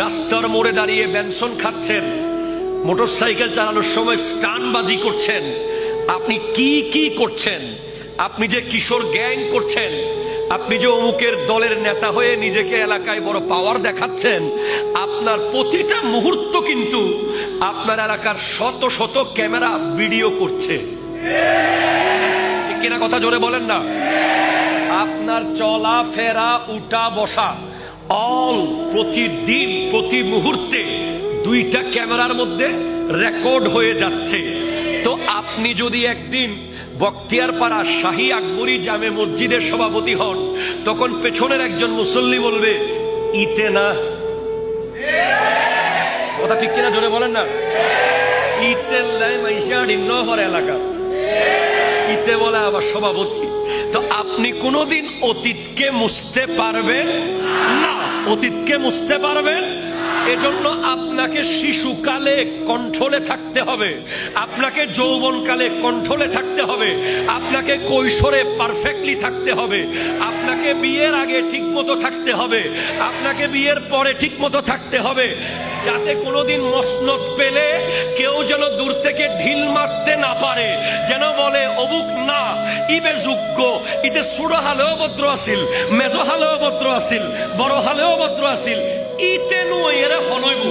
রাস্তার মোড়ে দাঁড়িয়ে বেনসন খাচ্ছেন, মোটরসাইকেল চালানোর সময় স্টানবাজি করছেন, আপনি কি কি করছেন, আপনি যে কিশোর গ্যাং করছেন, আপনি যে অমুকের দলের নেতা হয়ে নিজেকে এলাকায় বড় পাওয়ার দেখাচ্ছেন, আপনার প্রতিটা মুহূর্ত কিন্তু আপনার এলাকার শত শত ক্যামেরা ভিডিও করছে। ঠিক কিনা কথা জোরে বলেন না? আপনার চলা ফেরা উঠা বসা অল প্রতিদিন প্রতি মুহূর্তে দুইটা ক্যামেরার মধ্যে রেকর্ড হয়ে যাচ্ছে। তো আপনি যদি একদিন বখতিয়ারপাড়া শাহী আকবরী জামে মসজিদের সভাপতি হন, তখন পেছনের একজন মুসল্লি বলবে ইতে না, কথা ঠিক কিনা জোরে বলেন না? ইতে এলাকা ইতে বলে আবার সভাপতি। তো আপনি কোনোদিন অতীতকে মুছতে পারবেন না, অতীতকে মুছতে পারবেন। এজন্য আপনাকে শিশুকালে কন্ট্রোলে থাকতে হবে, আপনাকে যৌবনকালে কন্ট্রোলে থাকতে হবে, আপনাকে কৈশোরে পারফেক্টলি থাকতে হবে, আপনাকে বিয়ের আগে ঠিকমতো থাকতে হবে, আপনাকে বিয়ের পরে ঠিকমতো থাকতে হবে, যাতে কোনোদিন মসনদ পেলে কেউ যেন দূর থেকে ঢিল মারতে না পারে, যেন বলে অবুক না ইবে যোগ্য, ইতে ছোট হালেও ভদ্র আছিল, মেজো হালেও ভদ্র আছিল, বড় হালেও ভদ্র আছিল, ইতে নয় এরা হনইব।